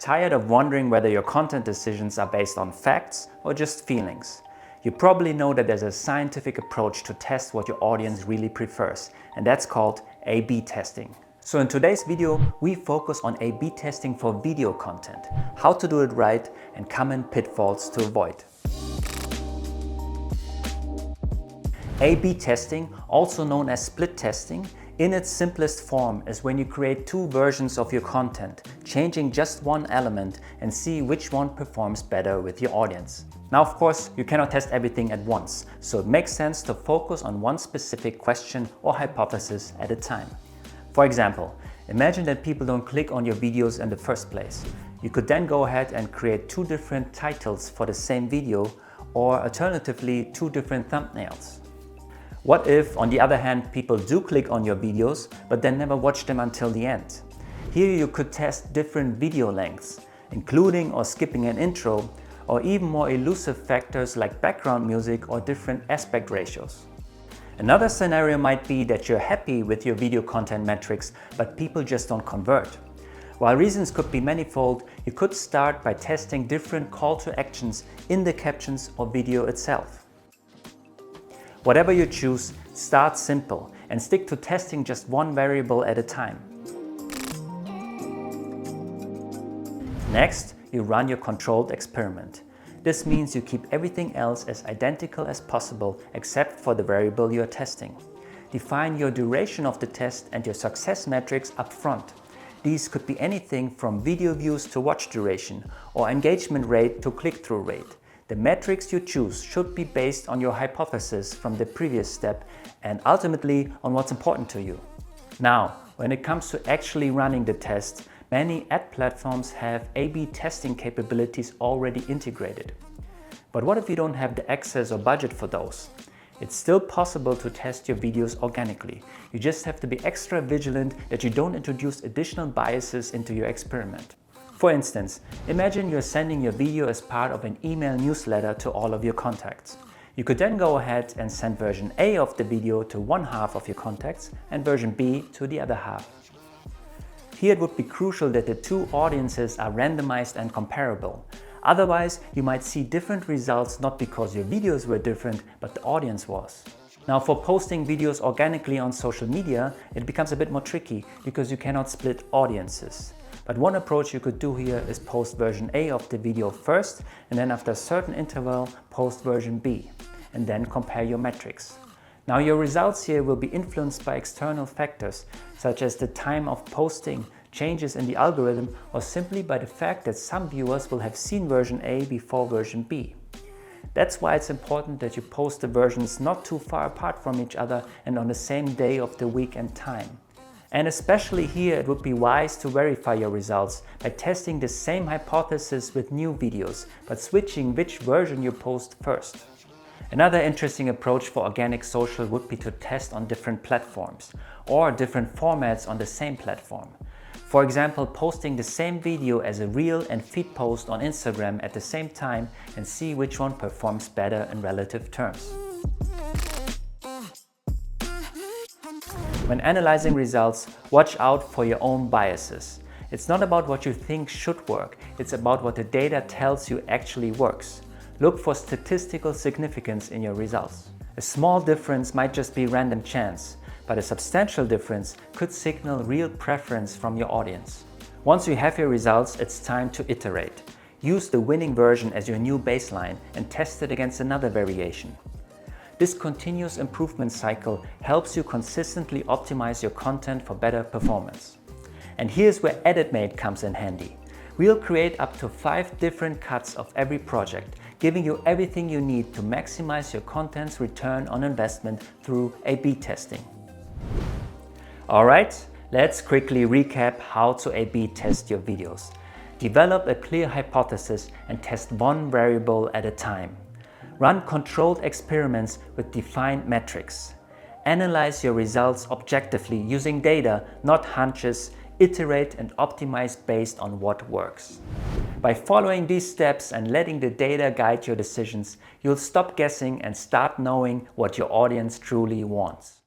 Tired of wondering whether your content decisions are based on facts or just feelings? You probably know that there's a scientific approach to test what your audience really prefers, and that's called A/B testing. So in today's video, we focus on A/B testing for video content, how to do it right, and common pitfalls to avoid. A/B testing, also known as split testing, in its simplest form is when you create two versions of your content, changing just one element and see which one performs better with your audience. Now, of course, you cannot test everything at once, so it makes sense to focus on one specific question or hypothesis at a time. For example, imagine that people don't click on your videos in the first place. You could then go ahead and create two different titles for the same video, or alternatively, two different thumbnails. What if, on the other hand, people do click on your videos, but then never watch them until the end? Here you could test different video lengths, including or skipping an intro, or even more elusive factors like background music or different aspect ratios. Another scenario might be that you're happy with your video content metrics, but people just don't convert. While reasons could be manifold, you could start by testing different call to actions in the captions or video itself. Whatever you choose, start simple and stick to testing just one variable at a time. Next, you run your controlled experiment. This means you keep everything else as identical as possible except for the variable you are testing. Define your duration of the test and your success metrics up front. These could be anything from video views to watch duration, or engagement rate to click-through rate. The metrics you choose should be based on your hypothesis from the previous step and ultimately on what's important to you. Now, when it comes to actually running the test, many ad platforms have A/B testing capabilities already integrated. But what if you don't have the access or budget for those? It's still possible to test your videos organically. You just have to be extra vigilant that you don't introduce additional biases into your experiment. For instance, imagine you're sending your video as part of an email newsletter to all of your contacts. You could then go ahead and send version A of the video to one half of your contacts and version B to the other half. Here it would be crucial that the two audiences are randomized and comparable. Otherwise, you might see different results not because your videos were different, but the audience was. Now, for posting videos organically on social media, it becomes a bit more tricky because you cannot split audiences. But one approach you could do here is post version A of the video first, and then after a certain interval, post version B, and then compare your metrics. Now, your results here will be influenced by external factors, such as the time of posting, changes in the algorithm, or simply by the fact that some viewers will have seen version A before version B. That's why it's important that you post the versions not too far apart from each other and on the same day of the week and time. And especially here, it would be wise to verify your results by testing the same hypothesis with new videos, but switching which version you post first. Another interesting approach for organic social would be to test on different platforms or different formats on the same platform. For example, posting the same video as a reel and feed post on Instagram at the same time and see which one performs better in relative terms. When analyzing results, watch out for your own biases. It's not about what you think should work, it's about what the data tells you actually works. Look for statistical significance in your results. A small difference might just be random chance, but a substantial difference could signal real preference from your audience. Once you have your results, it's time to iterate. Use the winning version as your new baseline and test it against another variation. This continuous improvement cycle helps you consistently optimize your content for better performance. And here's where EditMate comes in handy. We'll create up to 5 different cuts of every project, giving you everything you need to maximize your content's return on investment through A/B testing. Alright, let's quickly recap how to A/B test your videos. Develop a clear hypothesis and test one variable at a time. Run controlled experiments with defined metrics. Analyze your results objectively using data, not hunches. Iterate and optimize based on what works. By following these steps and letting the data guide your decisions, you'll stop guessing and start knowing what your audience truly wants.